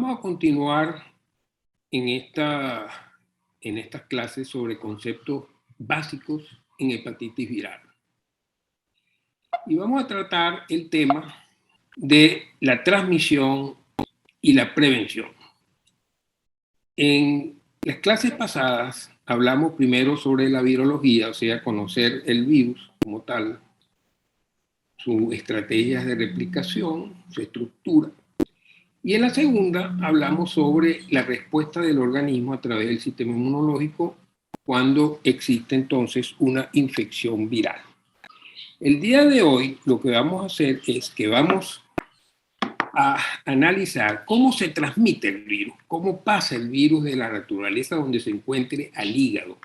Vamos a continuar en estas clases sobre conceptos básicos en hepatitis viral. Y vamos a tratar el tema de la transmisión y la prevención. En las clases pasadas hablamos primero sobre la virología, o sea, conocer el virus como tal, sus estrategias de replicación, su estructura. Y en la segunda hablamos sobre la respuesta del organismo a través del sistema inmunológico cuando existe entonces una infección viral. El día de hoy lo que vamos a hacer es que vamos a analizar cómo se transmite el virus, cómo pasa el virus de la naturaleza donde se encuentre al hígado.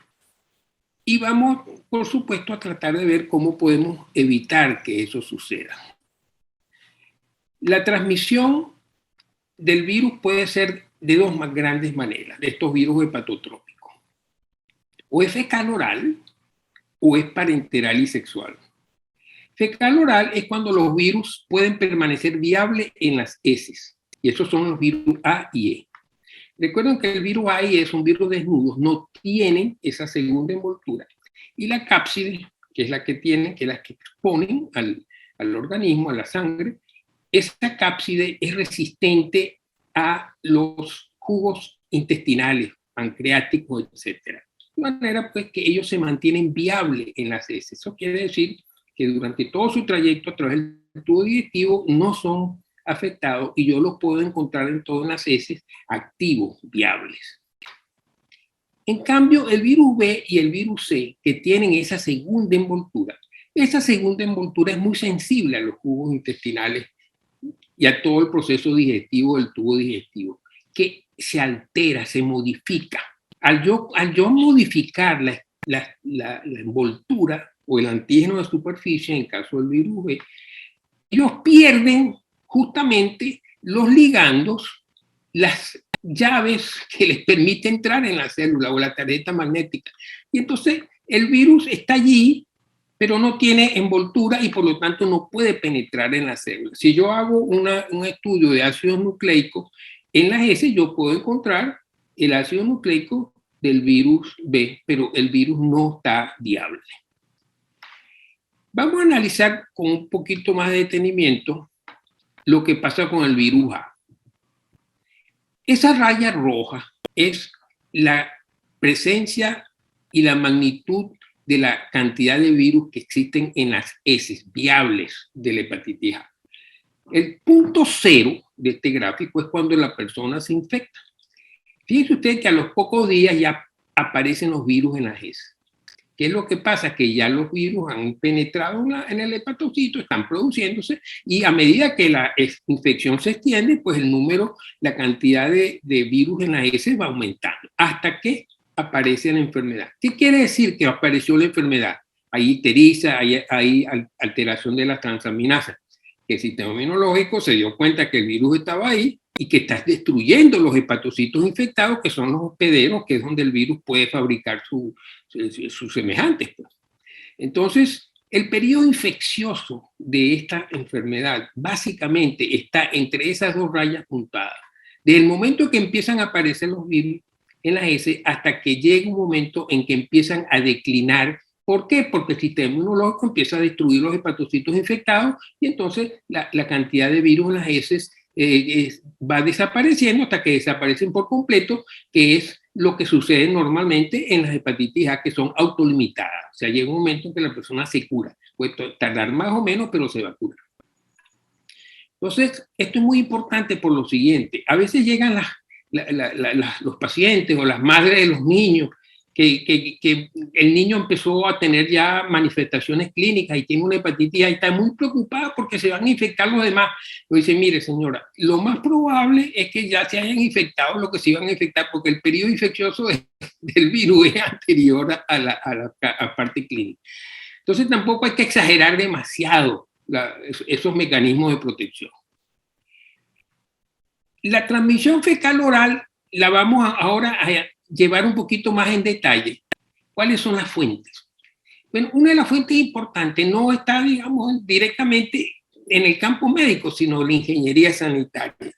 Y vamos, por supuesto, a tratar de ver cómo podemos evitar que eso suceda. La transmisión del virus puede ser de dos más grandes maneras, de estos virus hepatotrópicos. O es fecal oral o es parenteral y sexual. Fecal oral es cuando los virus pueden permanecer viables en las heces. Y esos son los virus A y E. Recuerden que el virus A y E son virus desnudos, no tienen esa segunda envoltura. Y la cápside, que es la que tienen, que es la que exponen al organismo, a la sangre, esa cápside es resistente a los jugos intestinales, pancreáticos, etc. De manera pues, que ellos se mantienen viables en las heces. Eso quiere decir que durante todo su trayecto a través del tubo digestivo no son afectados y yo los puedo encontrar en todas las heces activos, viables. En cambio, el virus B y el virus C, que tienen esa segunda envoltura es muy sensible a los jugos intestinales y a todo el proceso digestivo del tubo digestivo, que se altera, se modifica. Al yo modificar la envoltura o el antígeno de superficie, en el caso del virus B, ellos pierden justamente los ligandos, las llaves que les permiten entrar en la célula o la tarjeta magnética. Y entonces el virus está allí, pero no tiene envoltura y por lo tanto no puede penetrar en la célula. Si yo hago un estudio de ácidos nucleicos, en las heces yo puedo encontrar el ácido nucleico del virus B, pero el virus no está viable. Vamos a analizar con un poquito más de detenimiento lo que pasa con el virus A. Esa raya roja es la presencia y la magnitud de la cantidad de virus que existen en las heces viables de la hepatitis A. El punto cero de este gráfico es cuando la persona se infecta. Fíjense ustedes que a los pocos días ya aparecen los virus en las heces. ¿Qué es lo que pasa? Que ya los virus han penetrado en el hepatocito, están produciéndose, y a medida que la infección se extiende, pues el número, la cantidad de virus en las heces va aumentando, hasta que aparece la enfermedad. ¿Qué quiere decir que apareció la enfermedad? Hay ictericia, hay alteración de las transaminasas. El sistema inmunológico se dio cuenta que el virus estaba ahí y que está destruyendo los hepatocitos infectados, que son los hospederos, que es donde el virus puede fabricar sus semejantes. Entonces, el periodo infeccioso de esta enfermedad básicamente está entre esas dos rayas puntadas. Desde el momento que empiezan a aparecer los virus en la heces hasta que llega un momento en que empiezan a declinar. ¿Por qué? Porque el sistema inmunológico empieza a destruir los hepatocitos infectados y entonces la cantidad de virus en las heces va desapareciendo hasta que desaparecen por completo, que es lo que sucede normalmente en las hepatitis A, que son autolimitadas. O sea, llega un momento en que la persona se cura. Puede tardar más o menos, pero se va a curar. Entonces, esto es muy importante por lo siguiente. A veces llegan los pacientes o las madres de los niños que el niño empezó a tener ya manifestaciones clínicas y tiene una hepatitis A y está muy preocupada porque se van a infectar los demás. Lo dice, mire señora, lo más probable es que ya se hayan infectado lo que se iban a infectar porque el periodo infeccioso del virus es anterior a la parte clínica. Entonces tampoco hay que exagerar demasiado esos mecanismos de protección. La transmisión fecal oral la vamos ahora a llevar un poquito más en detalle. ¿Cuáles son las fuentes? Bueno, una de las fuentes importantes no está, digamos, directamente en el campo médico, sino en la ingeniería sanitaria.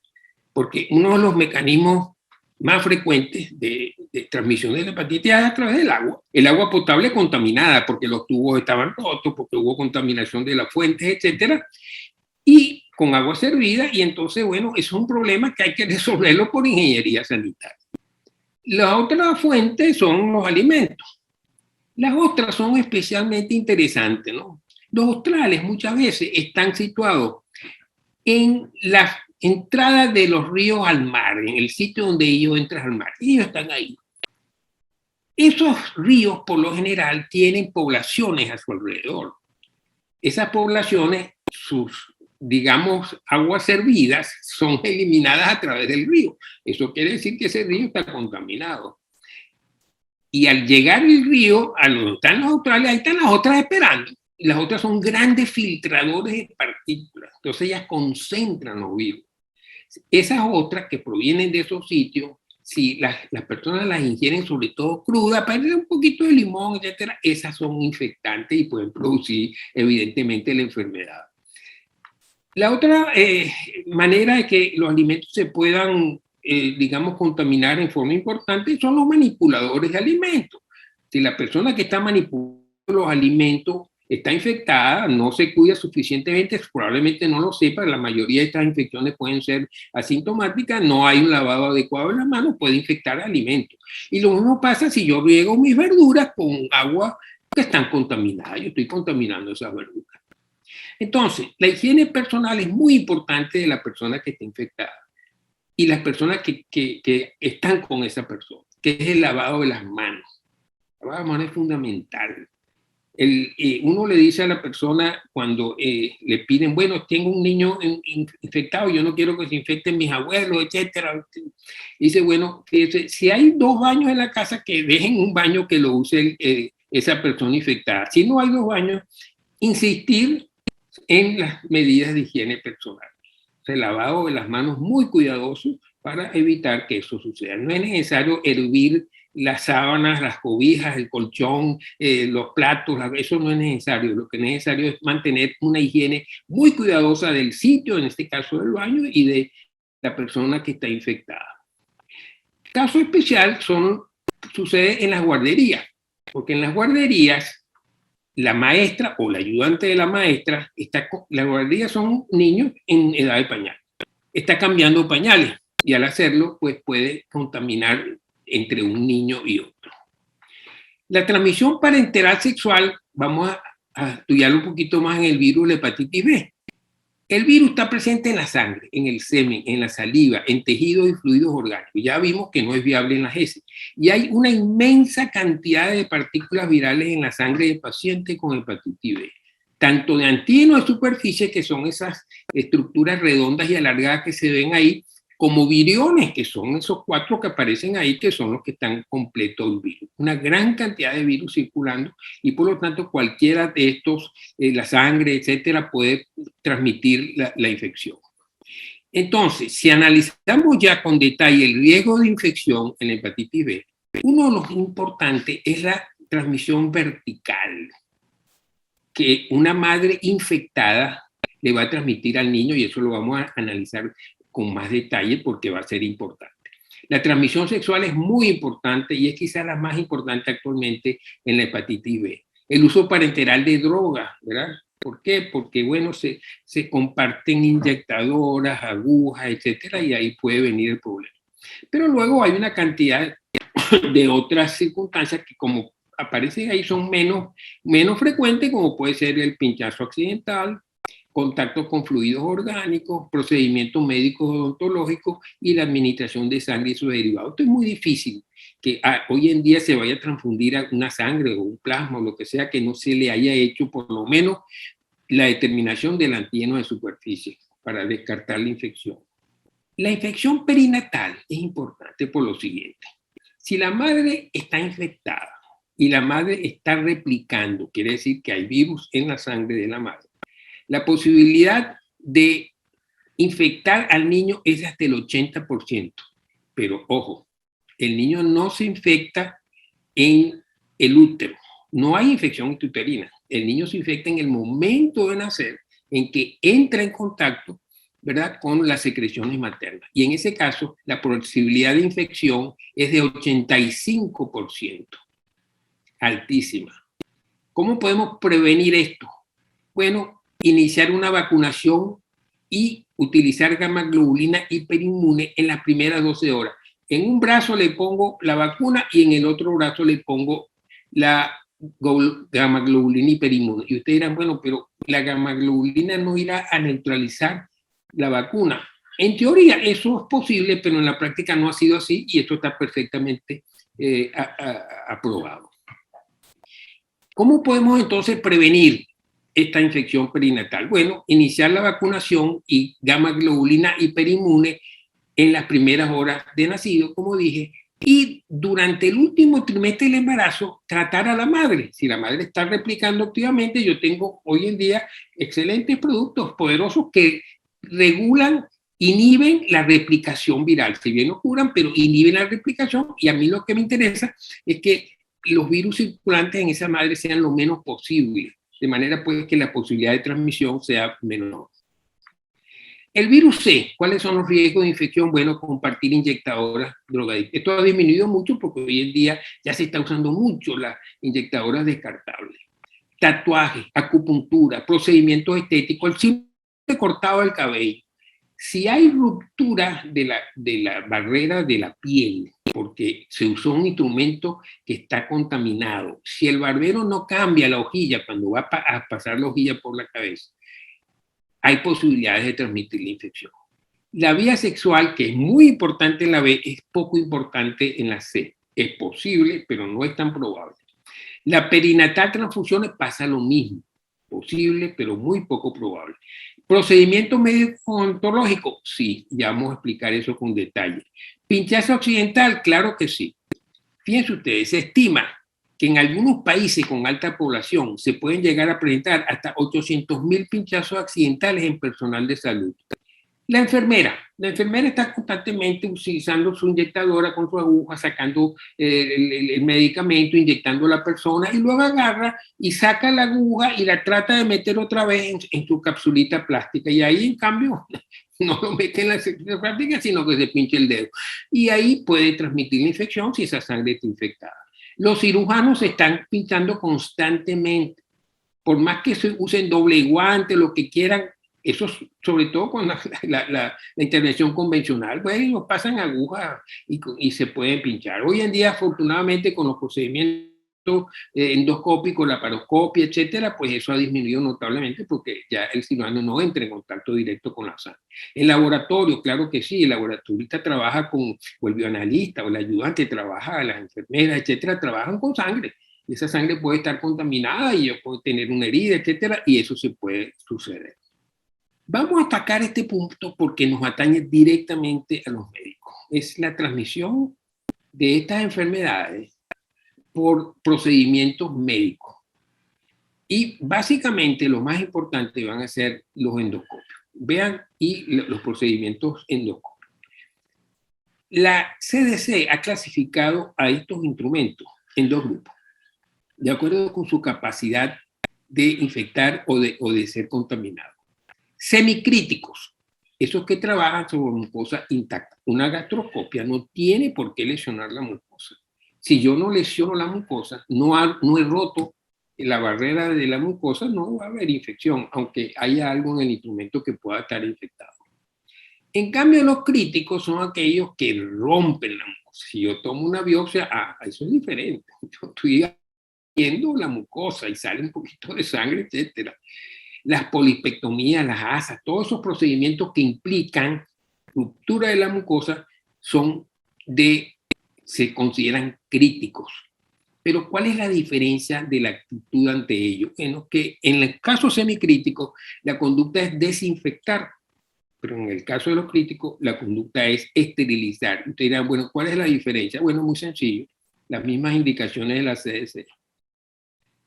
porque uno de los mecanismos más frecuentes de transmisión de la hepatitis es a través del agua. El agua potable contaminada, porque los tubos estaban rotos, porque hubo contaminación de las fuentes, etcétera, y con agua servida, y entonces, bueno, eso es un problema que hay que resolverlo por ingeniería sanitaria. Las otras fuentes son los alimentos. Las ostras son especialmente interesantes, ¿no? Los ostrales muchas veces están situados en las entradas de los ríos al mar, en el sitio donde ellos entran al mar. Ellos están ahí. Esos ríos, por lo general, tienen poblaciones a su alrededor. Esas poblaciones, sus, digamos, aguas servidas, son eliminadas a través del río. Eso quiere decir que ese río está contaminado. Y al llegar el río, a donde están los australes, ahí están las otras esperando. Y las otras son grandes filtradores de partículas. Entonces ellas concentran los virus. Esas otras que provienen de esos sitios, si las personas las ingieren sobre todo crudas, para un poquito de limón, etcétera, esas son infectantes y pueden producir evidentemente la enfermedad. La otra manera de que los alimentos se puedan, digamos, contaminar en forma importante son los manipuladores de alimentos. Si la persona que está manipulando los alimentos está infectada, no se cuida suficientemente, probablemente no lo sepa, la mayoría de estas infecciones pueden ser asintomáticas, no hay un lavado adecuado de las manos, puede infectar alimentos. Y lo mismo pasa si yo riego mis verduras con agua que están contaminadas, yo estoy contaminando esas verduras. Entonces, la higiene personal es muy importante de la persona que está infectada y las personas que están con esa persona, que es el lavado de las manos. El lavado de las manos es fundamental. Uno le dice a la persona cuando le piden, bueno, tengo un niño infectado, yo no quiero que se infecten mis abuelos, etcétera. Dice, bueno, si hay 2 baños en la casa, que dejen un baño que lo use esa persona infectada. Si no hay 2 baños, insistir en las medidas de higiene personal. El lavado de las manos muy cuidadoso para evitar que eso suceda. No es necesario hervir las sábanas, las cobijas, el colchón, los platos, eso no es necesario. Lo que es necesario es mantener una higiene muy cuidadosa del sitio, en este caso del baño, y de la persona que está infectada. Caso especial sucede en las guarderías, porque en las guarderías la maestra o la ayudante de la maestra, las guarderías son niños en edad de pañal, está cambiando pañales y al hacerlo pues puede contaminar entre un niño y otro. La transmisión parenteral sexual, vamos a estudiarlo un poquito más en el virus de la hepatitis B. El virus está presente en la sangre, en el semen, en la saliva, en tejidos y fluidos orgánicos. Ya vimos que no es viable en las heces. Y hay una inmensa cantidad de partículas virales en la sangre del paciente con hepatitis B. Tanto de antígeno de superficie, que son esas estructuras redondas y alargadas que se ven ahí, como viriones, que son esos 4 que aparecen ahí, que son los que están completos del virus. Una gran cantidad de virus circulando y por lo tanto cualquiera de estos, la sangre, etcétera, puede transmitir la infección. Entonces, si analizamos ya con detalle el riesgo de infección en la hepatitis B, uno de los importantes es la transmisión vertical, que una madre infectada le va a transmitir al niño, y eso lo vamos a analizar con más detalle porque va a ser importante. La transmisión sexual es muy importante y es quizás la más importante actualmente en la hepatitis B. El uso parenteral de drogas, ¿verdad? ¿Por qué? Porque, bueno, se comparten inyectadoras, agujas, etcétera, y ahí puede venir el problema. Pero luego hay una cantidad de otras circunstancias que, como aparecen ahí, son menos frecuentes, como puede ser el pinchazo accidental, contacto con fluidos orgánicos, procedimientos médicos odontológicos y la administración de sangre y sus derivados. Esto es muy difícil que hoy en día se vaya a transfundir una sangre o un plasma o lo que sea que no se le haya hecho por lo menos la determinación del antígeno de superficie para descartar la infección. La infección perinatal es importante por lo siguiente. Si la madre está infectada y la madre está replicando, quiere decir que hay virus en la sangre de la madre, la posibilidad de infectar al niño es hasta el 80%. Pero ojo, el niño no se infecta en el útero. No hay infección intrauterina. El niño se infecta en el momento de nacer, en que entra en contacto ¿verdad?, con las secreciones maternas. Y en ese caso, la posibilidad de infección es de 85%, altísima. ¿Cómo podemos prevenir esto? Bueno, iniciar una vacunación y utilizar gamma-globulina hiperinmune en las primeras 12 horas. En un brazo le pongo la vacuna y en el otro brazo le pongo la gamma-globulina hiperinmune. Y ustedes dirán, bueno, pero la gamma-globulina no irá a neutralizar la vacuna. En teoría eso es posible, pero en la práctica no ha sido así y esto está perfectamente aprobado. ¿Cómo podemos entonces prevenir esta infección perinatal? Bueno, iniciar la vacunación y gamma-globulina hiperinmune en las primeras horas de nacido, como dije, y durante el último trimestre del embarazo tratar a la madre. Si la madre está replicando activamente, yo tengo hoy en día excelentes productos poderosos que regulan, inhiben la replicación viral. Si bien no curan, pero inhiben la replicación, y a mí lo que me interesa es que los virus circulantes en esa madre sean lo menos posible, de manera pues que la posibilidad de transmisión sea menor. El virus C, ¿cuáles son los riesgos de infección? Bueno, compartir inyectadoras drogadictas. Esto ha disminuido mucho porque hoy en día ya se está usando mucho las inyectadoras descartables. Tatuajes, acupuntura, procedimientos estéticos, el simple cortado del cabello. Si hay ruptura de la barrera de la piel, porque se usó un instrumento que está contaminado, si el barbero no cambia la hojilla cuando va a pasar la hojilla por la cabeza, hay posibilidades de transmitir la infección. La vía sexual, que es muy importante en la B, es poco importante en la C. Es posible, pero no es tan probable. La perinatal transfusiones pasa lo mismo. Posible, pero muy poco probable. ¿Procedimiento médico-ontológico? Sí, ya vamos a explicar eso con detalle. ¿Pinchazo accidental? Claro que sí. Fíjense ustedes, se estima que en algunos países con alta población se pueden llegar a presentar hasta 800.000 pinchazos accidentales en personal de salud. La enfermera está constantemente utilizando su inyectadora con su aguja, sacando el medicamento, inyectando a la persona y luego agarra y saca la aguja y la trata de meter otra vez en su capsulita plástica. Y ahí, en cambio, no lo mete en la capsulita plástica, sino que se pinche el dedo. Y ahí puede transmitir la infección si esa sangre está infectada. Los cirujanos se están pinchando constantemente. Por más que se usen doble guante, lo que quieran, eso sobre todo con la intervención convencional, pues ellos pasan agujas y se pueden pinchar. Hoy en día, afortunadamente, con los procedimientos endoscópicos, la laparoscopia, etcétera, pues eso ha disminuido notablemente porque ya el cirujano no entra en contacto directo con la sangre. El laboratorio, claro que sí, el laboratorista trabaja con, o el bioanalista o el ayudante trabaja, las enfermeras, etcétera, trabajan con sangre. Esa sangre puede estar contaminada y yo puedo tener una herida, etcétera, y eso se puede suceder. Vamos a atacar este punto porque nos atañe directamente a los médicos. Es la transmisión de estas enfermedades por procedimientos médicos. Y básicamente lo más importante van a ser los endoscopios. Vean, y los procedimientos endoscópicos. La CDC ha clasificado a estos instrumentos en dos grupos, de acuerdo con su capacidad de infectar o de ser contaminados. Semicríticos, esos que trabajan sobre mucosa intacta. Una gastroscopia no tiene por qué lesionar la mucosa. Si yo no lesiono la mucosa, no he roto la barrera de la mucosa, no va a haber infección, aunque haya algo en el instrumento que pueda estar infectado. En cambio, los críticos son aquellos que rompen la mucosa. Si yo tomo una biopsia, eso es diferente. Yo estoy viendo la mucosa y sale un poquito de sangre, etcétera. Las polipectomías, las asas, todos esos procedimientos que implican ruptura de la mucosa se consideran críticos. Pero ¿cuál es la diferencia de la actitud ante ello? Bueno, que en el caso semicrítico la conducta es desinfectar, pero en el caso de los críticos la conducta es esterilizar. Ustedes dirán, bueno, ¿cuál es la diferencia? Bueno, muy sencillo, las mismas indicaciones de la CDC.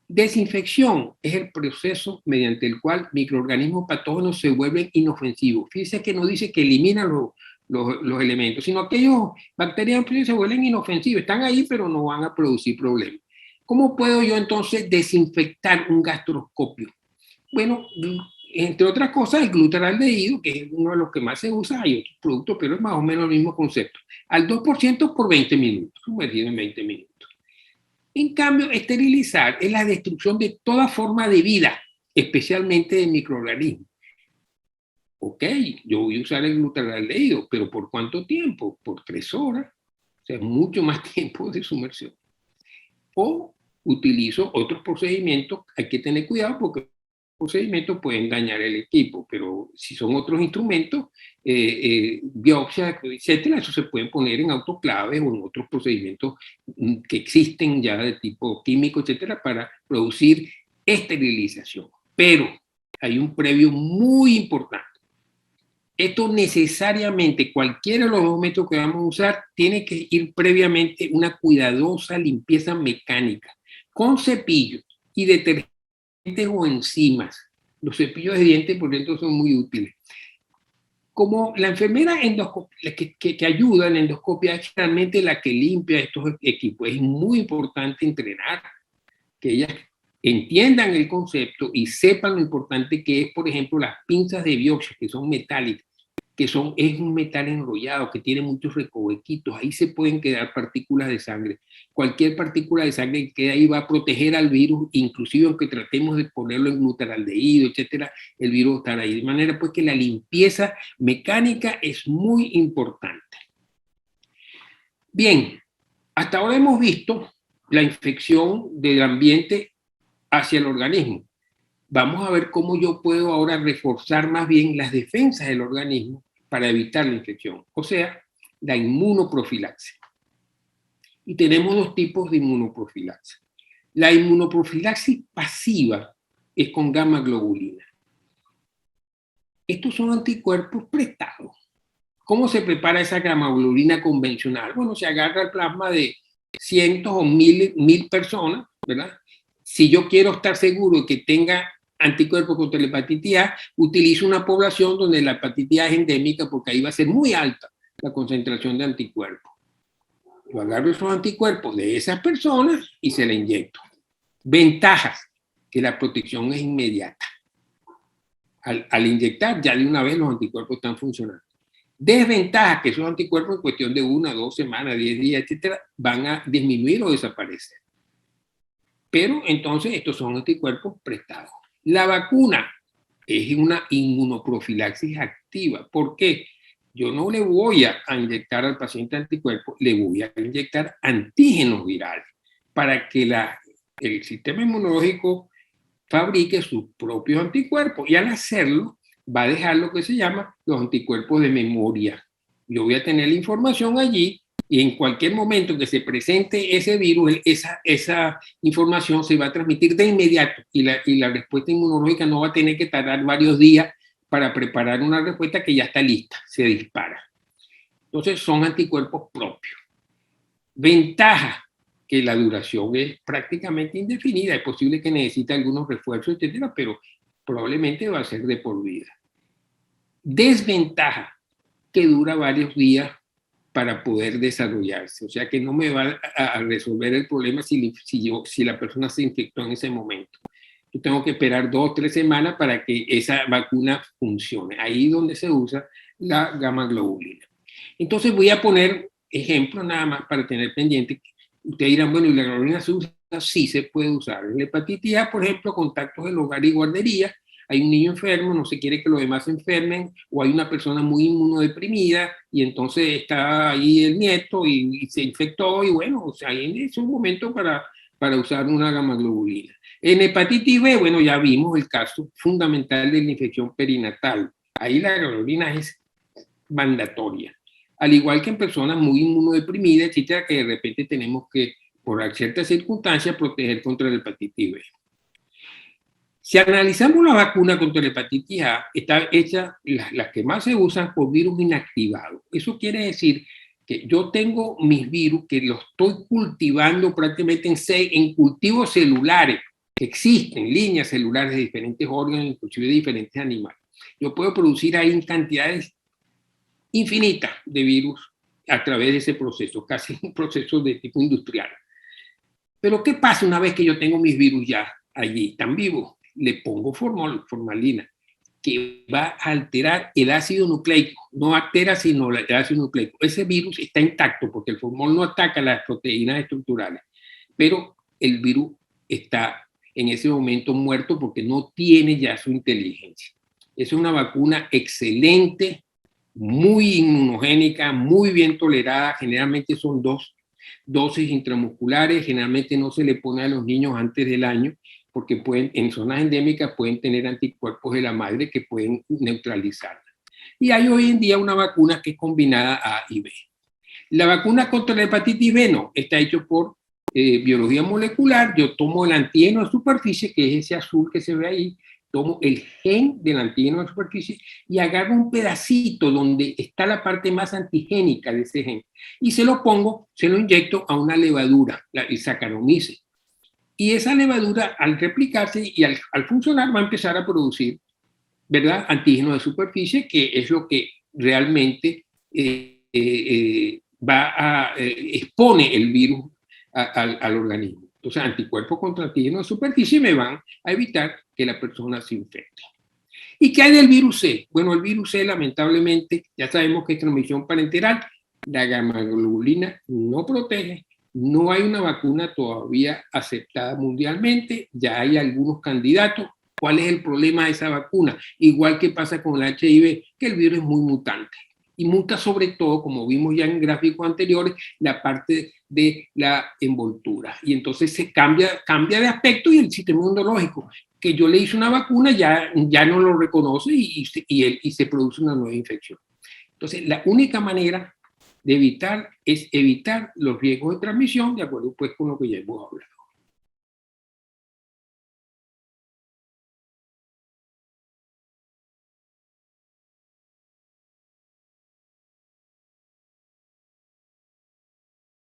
Desinfección es el proceso mediante el cual microorganismos patógenos se vuelven inofensivos. Fíjense que no dice que eliminan los elementos, sino que aquellos bacterias se vuelven inofensivos. Están ahí, pero no van a producir problemas. ¿Cómo puedo yo entonces desinfectar un gastroscopio? Bueno, entre otras cosas, el glutaraldehído, que es uno de los que más se usa, hay otros productos, pero es más o menos el mismo concepto. Al 2% por 20 minutos, sumergido en 20 minutos. En cambio, esterilizar es la destrucción de toda forma de vida, especialmente de microorganismos. Ok, yo voy a usar el glutaraldehído, pero ¿por cuánto tiempo? Por 3 horas, o sea, mucho más tiempo de sumersión. O utilizo otros procedimientos, hay que tener cuidado porque los procedimientos pueden dañar el equipo, pero si son otros instrumentos, biopsia, etcétera, eso se pueden poner en autoclaves o en otros procedimientos que existen ya de tipo químico, etcétera, para producir esterilización. Pero hay un previo muy importante. Esto necesariamente, cualquiera de los 2 métodos que vamos a usar, tiene que ir previamente una cuidadosa limpieza mecánica con cepillos y detergentes o enzimas. Los cepillos de dientes, por ejemplo, son muy útiles. Como la enfermera que ayuda en la endoscopia es realmente la que limpia estos equipos, es muy importante entrenar, que ellas entiendan el concepto y sepan lo importante que es, por ejemplo, las pinzas de biopsia, que son metálicas, es un metal enrollado que tiene muchos recovequitos, ahí se pueden quedar partículas de sangre. Cualquier partícula de sangre que quede ahí va a proteger al virus, inclusive aunque tratemos de ponerlo en glutaraldehído, etcétera, el virus estará ahí. De manera pues que la limpieza mecánica es muy importante. Bien, hasta ahora hemos visto la infección del ambiente hacia el organismo. Vamos a ver cómo yo puedo ahora reforzar más bien las defensas del organismo para evitar la infección, o sea, la inmunoprofilaxis. Y tenemos 2 tipos de inmunoprofilaxis. La inmunoprofilaxis pasiva es con gamma globulina. Estos son anticuerpos prestados. ¿Cómo se prepara esa gamma globulina convencional? Bueno, se agarra el plasma de cientos o mil personas, ¿verdad? Si yo quiero estar seguro de que tenga anticuerpos contra la hepatitis A, utilizo una población donde la hepatitis A es endémica porque ahí va a ser muy alta la concentración de anticuerpos. Yo agarro esos anticuerpos de esas personas y se la inyecto. Ventajas, que la protección es inmediata. Al inyectar, ya de una vez los anticuerpos están funcionando. Desventajas, que esos anticuerpos en cuestión de 1, 2 semanas, 10 días, etcétera, van a disminuir o desaparecer. Pero entonces estos son anticuerpos prestados. La vacuna es una inmunoprofilaxis activa. ¿Por qué? Yo no le voy a inyectar al paciente anticuerpos, le voy a inyectar antígenos virales para que el sistema inmunológico fabrique sus propios anticuerpos y al hacerlo va a dejar lo que se llama los anticuerpos de memoria. Yo voy a tener la información allí y en cualquier momento que se presente ese virus, esa información se va a transmitir de inmediato y la respuesta inmunológica no va a tener que tardar varios días para preparar una respuesta que ya está lista, se dispara. Entonces son anticuerpos propios. Ventaja, que la duración es prácticamente indefinida, es posible que necesite algunos refuerzos, etcétera, pero probablemente va a ser de por vida. Desventaja, que dura varios días para poder desarrollarse, o sea que no me va a resolver el problema si la persona se infectó en ese momento. Yo tengo que esperar 2 o 3 semanas para que esa vacuna funcione. Ahí es donde se usa la gamma globulina. Entonces voy a poner ejemplos nada más para tener pendiente. Ustedes dirán, bueno, ¿y la globulina se usa? Sí se puede usar. En la hepatitis A, por ejemplo, contactos del hogar y guardería. Hay un niño enfermo, no se quiere que los demás se enfermen, o hay una persona muy inmunodeprimida y entonces está ahí el nieto y se infectó y bueno, o sea, ahí es un momento para usar una gamma globulina. En hepatitis B, bueno, ya vimos el caso fundamental de la infección perinatal. Ahí la globulina es mandatoria. Al igual que en personas muy inmunodeprimidas, etcétera, que de repente tenemos que, por ciertas circunstancias, proteger contra la hepatitis B. Si analizamos la vacuna contra la hepatitis A, está hecha, las que más se usan, por virus inactivados. Eso quiere decir que yo tengo mis virus que los estoy cultivando prácticamente en cultivos celulares, que existen líneas celulares de diferentes órganos, inclusive de diferentes animales. Yo puedo producir ahí cantidades infinitas de virus a través de ese proceso, casi un proceso de tipo industrial. Pero ¿qué pasa una vez que yo tengo mis virus ya allí, tan vivos? Le pongo formalina. que va a alterar el ácido nucleico, no altera sino el ácido nucleico. Ese virus está intacto porque el formol no ataca las proteínas estructurales, pero el virus está en ese momento muerto porque no tiene ya su inteligencia. Es una vacuna excelente, muy inmunogénica, muy bien tolerada, generalmente son 2 dosis intramusculares, generalmente no se le pone a los niños antes del año, porque pueden, en zonas endémicas pueden tener anticuerpos de la madre que pueden neutralizarla. Y hay hoy en día una vacuna que es combinada A y B. La vacuna contra la hepatitis B no, está hecho por biología molecular. Yo tomo el antígeno de superficie, que es ese azul que se ve ahí, tomo el gen del antígeno de superficie y agarro un pedacito donde está la parte más antigénica de ese gen y se lo pongo, se lo inyecto a una levadura, la Saccharomyces. Y esa levadura, al replicarse y al funcionar, va a empezar a producir, ¿verdad?, antígeno de superficie, que es lo que realmente expone el virus al organismo. Entonces, anticuerpos contra antígenos de superficie me van a evitar que la persona se infecte. ¿Y qué hay del virus C? Bueno, el virus C, lamentablemente, ya sabemos que es transmisión parenteral. La gamma-globulina no protege. No hay una vacuna todavía aceptada mundialmente. Ya hay algunos candidatos. ¿Cuál es el problema de esa vacuna? Igual que pasa con el HIV, que el virus es muy mutante. Y muta sobre todo, como vimos ya en gráficos anteriores, la parte de la envoltura. Y entonces se cambia de aspecto y el sistema inmunológico, que yo le hice una vacuna, ya no lo reconoce y se produce una nueva infección. Entonces, la única manera de evitar es evitar los riesgos de transmisión, de acuerdo pues con lo que ya hemos hablado.